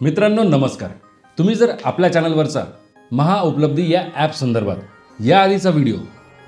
मित्रांनो नमस्कार. तुम्ही जर आपल्या चॅनलवरचा महाउपलब्धी या ॲप संदर्भात या आधीचा व्हिडिओ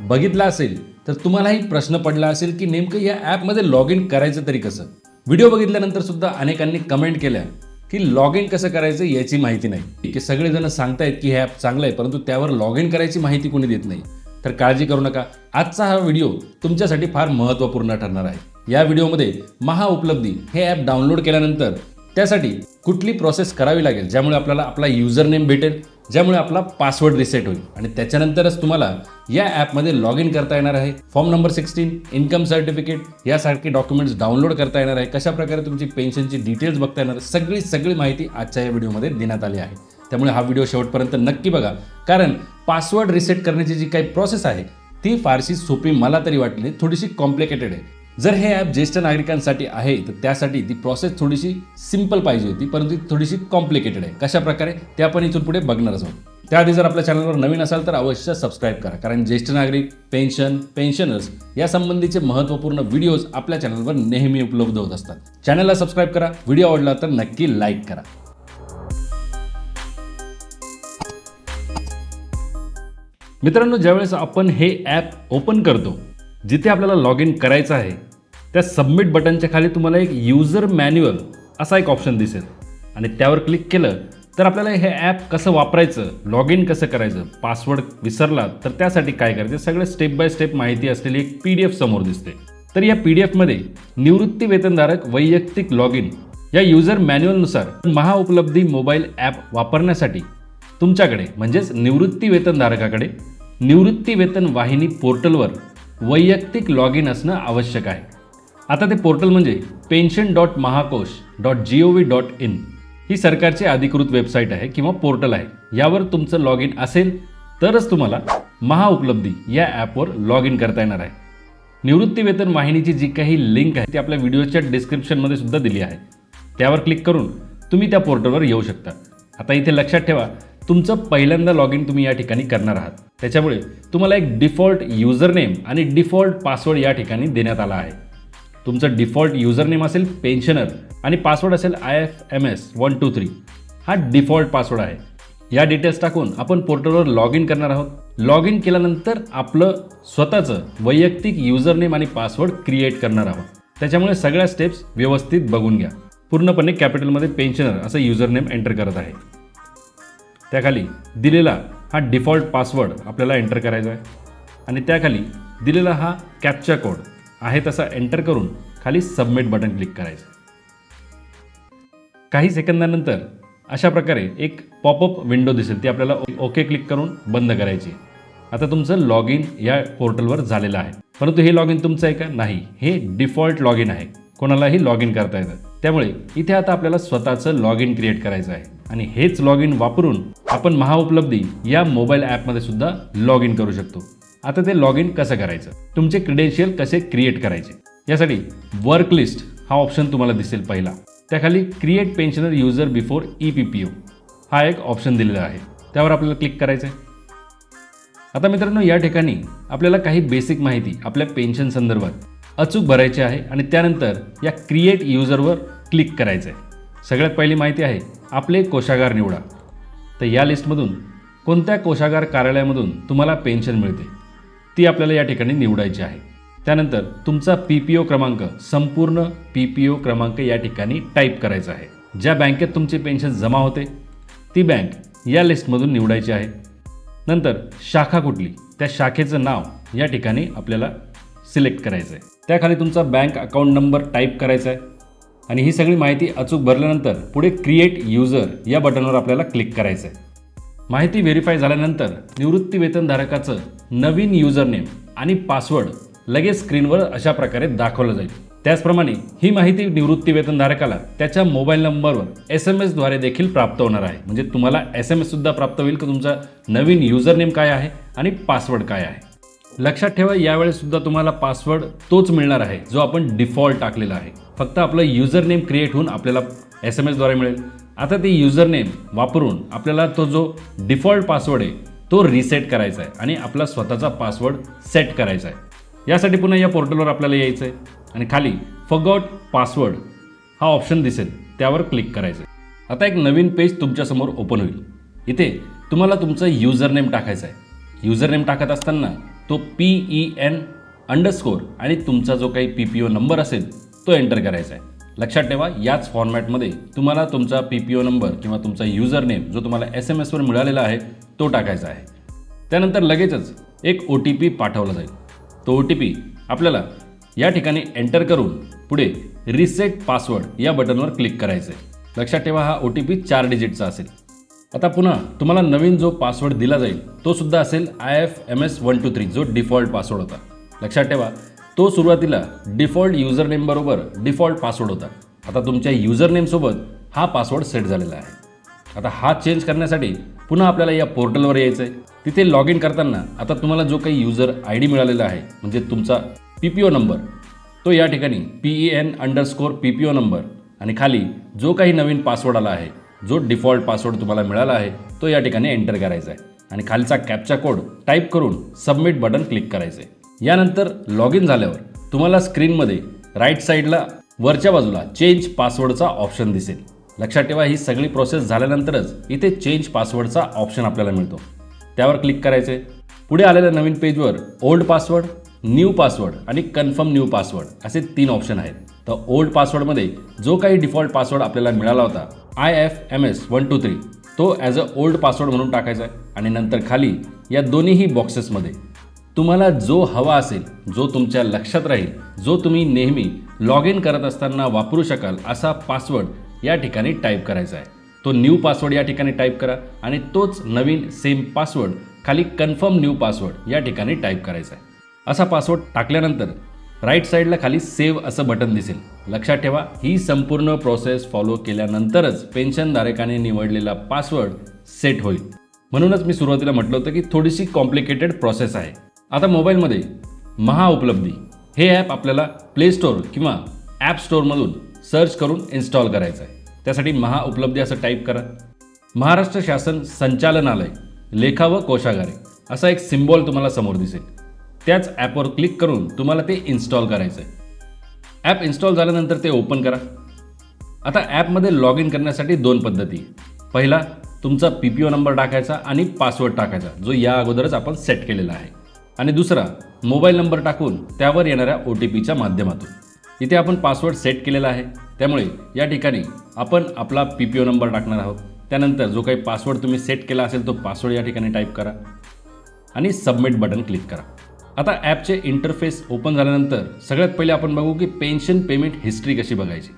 बघितला असेल तर तुम्हालाही प्रश्न पडला असेल की नेमकं या ॲपमध्ये लॉग इन करायचं तरी कसं. व्हिडिओ बघितल्यानंतर सुद्धा अनेकांनी कमेंट केल्या की लॉग इन कसं करायचं याची माहिती नाही, की सगळेजण सांगतायत की हे ॲप चांगलं आहे परंतु त्यावर लॉग इन करायची माहिती कोणी देत नाही. तर काळजी करू नका, आजचा हा व्हिडिओ तुमच्यासाठी फार महत्त्वपूर्ण ठरणार आहे. या व्हिडिओमध्ये महाउपलब्धी हे ॲप डाउनलोड केल्यानंतर त्यासाठी कुठली प्रोसेस करावी लागेल, ज्यामुळे आपल्याला आपला युजर नेम भेटेल, ज्यामुळे आपला पासवर्ड रिसेट होईल आणि त्याच्यानंतरच तुम्हाला या ॲपमध्ये लॉग इन करता येणार आहे. फॉर्म नंबर 16, इन्कम सर्टिफिकेट यासारखे डॉक्युमेंट्स डाउनलोड करता येणार आहे. कशा प्रकारे तुमची पेन्शनची डिटेल्स बघता येणार, सगळी माहिती आजच्या या व्हिडिओमध्ये देण्यात आली आहे. त्यामुळे हा व्हिडिओ शेवटपर्यंत नक्की बघा, कारण पासवर्ड रिसेट करण्याची जी काही प्रोसेस आहे ती फारशी सोपी मला तरी वाटली, थोडीशी कॉम्प्लिकेटेड आहे. जर हे ॲप ज्येष्ठ नागरिकांसाठी आहे तर त्यासाठी ती प्रोसेस थोडीशी सिंपल पाहिजे होती, परंतु ती थोडीशी कॉम्प्लिकेटेड आहे. कशा प्रकारे ते आपण इथून पुढे बघणारच आहोत. त्याआधी जर आपल्या चॅनलवर नवीन असाल तर अवश्य सबस्क्राईब करा, कारण ज्येष्ठ नागरिक, पेन्शनर्स या संबंधीचे महत्त्वपूर्ण व्हिडिओज आपल्या चॅनलवर नेहमी उपलब्ध होत असतात. चॅनलला सबस्क्राईब करा, व्हिडिओ आवडला तर नक्की लाईक करा. मित्रांनो, ज्यावेळेस आपण हे ॲप ओपन करतो, जिथे आपल्याला लॉग इन करायचं आहे त्या सबमिट बटनच्या खाली तुम्हाला एक युजर मॅन्युअल असा एक ऑप्शन दिसेल आणि त्यावर क्लिक केलं तर आपल्याला हे ॲप कसं वापरायचं, लॉग इन कसं करायचं, पासवर्ड विसरला तर त्यासाठी काय करायचं, सगळं स्टेप बाय स्टेप माहिती असलेली एक PDF समोर दिसते. तर या PDFमध्ये निवृत्ती वेतनधारक वैयक्तिक लॉग इन या युजर मॅन्युअलनुसार महाउपलब्धी मोबाईल ॲप वापरण्यासाठी तुमच्याकडे म्हणजेच निवृत्ती वेतनधारकाकडे निवृत्ती वेतन वाहिनी पोर्टलवर वैयक्तिक लॉग इन असणं आवश्यक आहे. आता ते पोर्टल म्हणजे pension.mahakosh.gov.in ही सरकारची अधिकृत वेबसाईट आहे किंवा पोर्टल आहे. यावर तुमचं लॉग इन असेल तरच तुम्हाला महाउपलब्धी या ॲपवर लॉग इन करता येणार आहे. निवृत्ती वेतन वाहिनीची जी काही लिंक आहे ती आपल्या व्हिडिओच्या डिस्क्रिप्शनमध्ये सुद्धा दिली आहे. त्यावर क्लिक करून तुम्ही त्या पोर्टलवर येऊ शकता. आता इथे लक्षात ठेवा, तुमचं पहिल्यांदा लॉग इन तुम्ही या ठिकाणी करणार आहात, त्याच्यामुळे तुम्हाला एक डिफॉल्ट युजर नेम आणि डिफॉल्ट पासवर्ड या ठिकाणी देण्यात आला आहे. तुमचं डिफॉल्ट युजर नेम असेल पेन्शनर आणि पासवर्ड असेल IFMS 123. हा डिफॉल्ट पासवर्ड आहे. या डिटेल्स टाकून आपण पोर्टलवर लॉग इन करणार आहोत. लॉग इन केल्यानंतर आपलं स्वतःचं वैयक्तिक युजर नेम आणि पासवर्ड क्रिएट करणार आहोत. त्याच्यामुळे सगळ्या स्टेप्स व्यवस्थित बघून घ्या. पूर्णपणे कॅपिटलमध्ये पेन्शनर असं युजर नेम एंटर करत आहे. त्याखाली दिलेला हा डिफॉल्ट पासवर्ड आपल्याला एंटर करायचा आहे आणि त्याखाली दिलेला हा कॅप्चा कोड आहे तसा एंटर करून खाली सबमिट बटन क्लिक करायचं. काही सेकंदानंतर अशा प्रकारे एक पॉपअप विंडो दिसेल, ती आपल्याला ओके क्लिक करून बंद करायची. आता तुमचं लॉग इन या पोर्टलवर झालेलं आहे, परंतु हे लॉग इन तुमचं आहे का? नाही, हे डिफॉल्ट लॉग इन आहे. कोणालाही लॉग इन करता येतं. त्यामुळे इथे आता आपल्याला स्वतःचं लॉग इन क्रिएट करायचं आहे आणि हेच लॉग इन वापरून आपण महाउपलब्धी या मोबाईल ॲपमध्ये सुद्धा लॉग इन करू शकतो. आता ते लॉग इन कसं करायचं, तुमचे क्रेडेन्शियल कसे क्रिएट करायचे, यासाठी वर्क लिस्ट हा ऑप्शन तुम्हाला दिसेल पहिला. त्याखाली create pensioner user before EPPO हा एक ऑप्शन दिलेला आहे. त्यावर आपल्याला क्लिक करायचं आहे. आता मित्रांनो, या ठिकाणी आपल्याला काही बेसिक माहिती आपल्या पेन्शन संदर्भात अचूक भरायची आहे आणि त्यानंतर या क्रिएट युजरवर क्लिक करायचं आहे. सगळ्यात पहिली माहिती आहे आपले कोशागार निवडा. तर या लिस्टमधून कोणत्या कोशागार कार्यालयामधून तुम्हाला पेन्शन मिळते ती आपल्याला या ठिकाणी निवडायची आहे. त्यानंतर तुमचा PPO क्रमांक, संपूर्ण PPO क्रमांक या ठिकाणी टाईप करायचा आहे. ज्या बँकेत तुमची पेन्शन जमा होते ती बँक या लिस्टमधून निवडायची आहे. नंतर शाखा कुठली, त्या शाखेचं नाव या ठिकाणी आपल्याला सिलेक्ट करायचं आहे. त्याखाली तुमचा बँक अकाउंट नंबर टाईप करायचा आहे आणि ही सगळी माहिती अचूक भरल्यानंतर पुढे क्रिएट युजर या बटनवर आपल्याला क्लिक करायचं आहे. माहिती व्हेरीफाय झाल्यानंतर निवृत्ती वेतनधारकाचं नवीन युजर नेम आणि पासवर्ड लगेच स्क्रीनवर अशा प्रकारे दाखवलं जाईल. त्याचप्रमाणे ही माहिती निवृत्ती वेतनधारकाला त्याच्या मोबाईल नंबरवर SMS द्वारे देखील प्राप्त होणार आहे. म्हणजे तुम्हाला SMS सुद्धा प्राप्त होईल की तुमचा नवीन युजर नेम काय आहे आणि पासवर्ड काय आहे. लक्षात ठेवा, यावेळेस सुद्धा तुम्हाला पासवर्ड तोच मिळणार आहे जो आपण डिफॉल्ट टाकलेला आहे. फक्त आपलं युजर नेम क्रिएट होऊन आपल्याला SMS द्वारे मिळेल. आता ते युजर नेम वापरून आपल्याला तो जो डिफॉल्ट पासवर्ड आहे तो रिसेट करायचा आहे आणि आपला स्वतःचा पासवर्ड सेट करायचा आहे. यासाठी पुन्हा या पोर्टलवर आपल्याला यायचं आहे आणि खाली फॉरगॉट पासवर्ड हा ऑप्शन दिसेल, त्यावर क्लिक करायचं. आता एक नवीन पेज तुमच्यासमोर ओपन होईल. इथे तुम्हाला तुमचं युजर नेम टाकायचं आहे. युजर नेम टाकत असताना तो PEN_ आणि तुमचा जो काही PPO नंबर असेल तो एंटर करायचा आहे. लक्षात ठेवा, याच फॉर्मॅटमध्ये तुम्हाला तुमचा PPO नंबर किंवा तुमचा युजर नेम जो तुम्हाला SMS वर मिळालेला आहे तो टाकायचा आहे. त्यानंतर लगेचच एक OTP पाठवला जाईल. तो OTP आपल्याला या ठिकाणी एंटर करून पुढे रिसेट पासवर्ड या बटनवर क्लिक करायचं आहे. लक्षात ठेवा, हा OTP 4 डिजिटचा असेल. आता पुन्हा तुम्हाला नवीन जो पासवर्ड दिला जाईल तो सुद्धा असेल IFMS123 जो डिफॉल्ट पासवर्ड होता. लक्षात ठेवा, तो सुरुवातीला डिफॉल्ट युजर नेम बरोबर डिफॉल्ट पासवर्ड होता. आता तुमच्या युजर नेमसोबत हा पासवर्ड सेट झालेला आहे. आता हा चेंज करण्यासाठी पुन्हा आपल्याला या पोर्टलवर यायचं आहे. तिथे लॉग इन करताना आता तुम्हाला जो काही युजर ID मिळालेला आहे म्हणजे तुमचा PPO नंबर तो या ठिकाणी PEN_ नंबर आणि खाली जो काही नवीन पासवर्ड आला आहे, जो डिफॉल्ट पासवर्ड तुम्हाला मिळाला आहे तो या ठिकाणी एंटर करायचा आहे आणि खालचा कॅप्चा कोड टाईप करून सबमिट बटन क्लिक करायचं आहे. यानंतर लॉग इन झाल्यावर तुम्हाला स्क्रीनमध्ये राईट साईडला वरच्या बाजूला चेंज पासवर्डचा ऑप्शन दिसेल. लक्षात ठेवा, ही सगळी प्रोसेस झाल्यानंतरच इथे चेंज पासवर्डचा ऑप्शन आपल्याला मिळतो. त्यावर क्लिक करायचे. पुढे आलेल्या नवीन पेजवर ओल्ड पासवर्ड, न्यू पासवर्ड आणि कन्फर्म न्यू पासवर्ड असे 3 ऑप्शन आहेत. तर ओल्ड पासवर्डमध्ये जो काही डिफॉल्ट पासवर्ड आपल्याला मिळाला होता IFMS123 तो ॲज अ ओल्ड पासवर्ड म्हणून टाकायचा आहे आणि नंतर खाली या दोन्हीही बॉक्सेसमध्ये तुम्हाला जो हवा असेल, जो तुमच्या लक्षात राहील, जो तुम्ही नेहमी लॉग इन करत असताना वापरू शकाल असा पासवर्ड या ठिकाणी टाईप करायचा आहे. तो न्यू पासवर्ड या ठिकाणी टाईप करा आणि तोच नवीन सेम पासवर्ड खाली कन्फर्म न्यू पासवर्ड या ठिकाणी टाईप करायचा आहे. असा पासवर्ड टाकल्यानंतर राईट साईडला खाली सेव्ह असं बटन दिसेल. लक्षात ठेवा, ही संपूर्ण प्रोसेस फॉलो केल्यानंतरच पेन्शनधारकाने निवडलेला पासवर्ड सेट होईल. म्हणूनच मी सुरुवातीला म्हटलं होतं की थोडीशी कॉम्प्लिकेटेड प्रोसेस आहे. आता मोबाईलमध्ये महाउपलब्धी हे ॲप आपल्याला प्ले स्टोअर किंवा ॲप स्टोअरमधून सर्च करून इन्स्टॉल करायचं आहे. त्यासाठी महाउपलब्धी असं टाईप करा. महाराष्ट्र शासन संचालनालय लेखा व कोशागारे असा एक सिम्बॉल तुम्हाला समोर दिसेल. त्याच ॲपवर क्लिक करून तुम्हाला ते इन्स्टॉल करायचं आहे. ॲप इन्स्टॉल झाल्यानंतर ते ओपन करा. आता ॲपमध्ये लॉग इन करण्यासाठी 2 पद्धती. पहिला, तुमचा PPO नंबर टाकायचा आणि पासवर्ड टाकायचा जो या अगोदरच आपण सेट केलेला आहे. आणि दुसरा, मोबाईल नंबर टाकून त्यावर येणाऱ्या OTPच्या माध्यमातून. इथे आपण पासवर्ड सेट केलेला आहे त्यामुळे या ठिकाणी आपण आपला PPO नंबर टाकणार आहोत. त्यानंतर जो काही पासवर्ड तुम्ही सेट केला असेल तो पासवर्ड या ठिकाणी टाईप करा आणि सबमिट बटन क्लिक करा. आता ॲपचे इंटरफेस ओपन झाल्यानंतर सगळ्यात पहिले आपण बघू की पेन्शन पेमेंट हिस्ट्री कशी बघायची.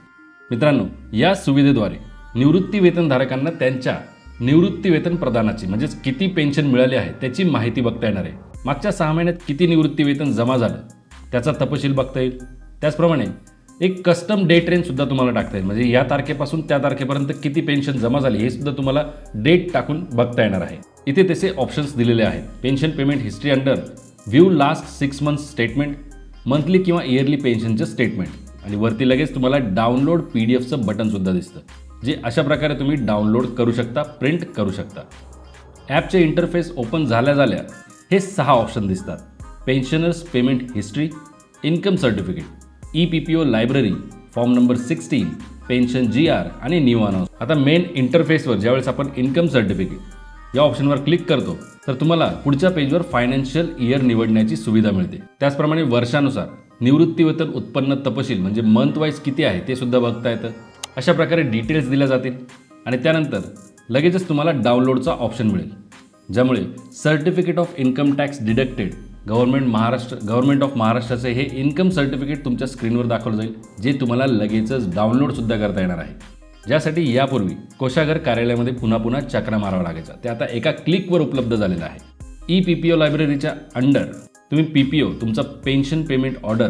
मित्रांनो, या सुविधेद्वारे निवृत्ती वेतनधारकांना त्यांच्या निवृत्ती वेतन प्रदानाची म्हणजेच किती पेन्शन मिळाली आहे त्याची माहिती बघता येणार आहे. मागच्या 6 महिन्यात किती निवृत्ती वेतन जमा झालं त्याचा तपशील बघता येईल. त्याचप्रमाणे एक कस्टम डेट रेंजसुद्धा तुम्हाला टाकता येईल. म्हणजे या तारखेपासून त्या तारखेपर्यंत किती पेन्शन जमा झाली हे सुद्धा तुम्हाला डेट टाकून बघता येणार आहे. इथे तसे ऑप्शन्स दिलेले आहेत. Pension payment history under view last 6 months statement, monthly किंवा इयरली पेन्शनचं स्टेटमेंट आणि वरती लगेच तुम्हाला डाउनलोड PDFचं बटनसुद्धा दिसतं जे अशा प्रकारे तुम्ही डाउनलोड करू शकता, प्रिंट करू शकता. ॲपचे इंटरफेस ओपन झाल्या हे 6 ऑप्शन दिसतात. Pensioners payment history, income certificate, EPPO library, form number 16, pension GR आणि न्यू अनाउन्स. आता मेन इंटरफेसवर ज्यावेळेस आपण इन्कम सर्टिफिकेट या ऑप्शनवर क्लिक करतो तर तुम्हाला पुढच्या पेजवर फायनान्शियल इयर निवडण्याची सुविधा मिळते. त्याचप्रमाणे वर्षानुसार निवृत्ती वेतन उत्पन्न तपशील म्हणजे मंथ वाईज किती आहे ते सुद्धा बघता येतं. अशा प्रकारे डिटेल्स दिल्या जातील आणि त्यानंतर लगेचच तुम्हाला डाउनलोडचा ऑप्शन मिळेल ज्यामुळे certificate of income tax deducted government of महाराष्ट्राचे हे इन्कम सर्टिफिकेट तुमच्या स्क्रीनवर दाखवलं जाईल जे तुम्हाला लगेचच डाउनलोडसुद्धा करता येणार आहे. ज्यासाठी यापूर्वी कोशागार कार्यालयामध्ये पुन्हा चक्रा मारावा लागायचा ते आता एका क्लिकवर उपलब्ध झालेलं आहे. EPPO लायब्ररीच्या अंडर तुम्ही PPO तुमचा pension payment order,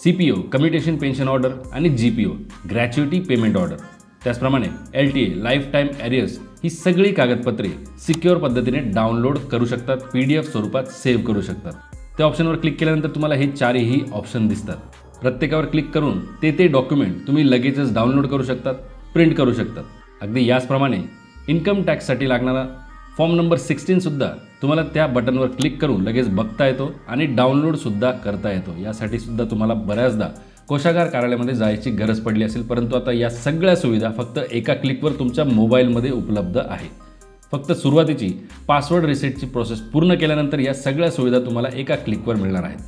CPO commutation pension order आणि GPO ग्रॅच्युइटी पेमेंट ऑर्डर, त्याचप्रमाणे LTA लाईफ टाईम ॲरियर्स ही सगळी कागदपत्रे सिक्युअर पद्धतीने डाउनलोड करू शकतात, PDF स्वरूपात सेव्ह करू शकतात. त्या ऑप्शनवर क्लिक केल्यानंतर तुम्हाला हे 4ही ऑप्शन दिसतात. प्रत्येकावर क्लिक करून ते डॉक्युमेंट तुम्ही लगेचच डाउनलोड करू शकतात, प्रिंट करू शकतात. अगदी याचप्रमाणे इन्कम टॅक्ससाठी लागणारा फॉर्म नंबर 16 सुद्धा तुम्हाला त्या बटनवर क्लिक करून लगेच बघता येतो आणि डाउनलोडसुद्धा करता येतो. यासाठी सुद्धा तुम्हाला बऱ्याचदा कोषागार कार्यालयामध्ये जायची गरज पडली असेल, परंतु आता या सगळ्या सुविधा फक्त एका क्लिकवर तुमच्या मोबाईलमध्ये उपलब्ध आहेत. फक्त सुरुवातीची पासवर्ड रिसेटची प्रोसेस पूर्ण केल्यानंतर या सगळ्या सुविधा तुम्हाला एका क्लिकवर मिळणार आहेत.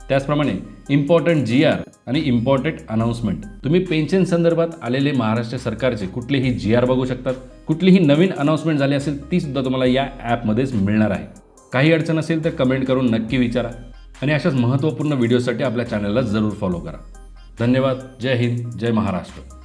त्याचप्रमाणे इम्पॉर्टंट GR आणि इम्पॉर्टंट अनाउन्समेंट, तुम्ही पेन्शन संदर्भात आलेले महाराष्ट्र सरकारचे कुठलेही GR बघू शकतात. कुठलीही नवीन अनाउन्समेंट झाली असेल ती सुद्धा तुम्हाला या ॲपमध्येच मिळणार आहे. काही अडचण असेल तर कमेंट करून नक्की विचारा आणि अशाच महत्त्वपूर्ण व्हिडिओसाठी आपल्या चॅनलला जरूर फॉलो करा. धन्यवाद. जय हिंद, जय महाराष्ट्र.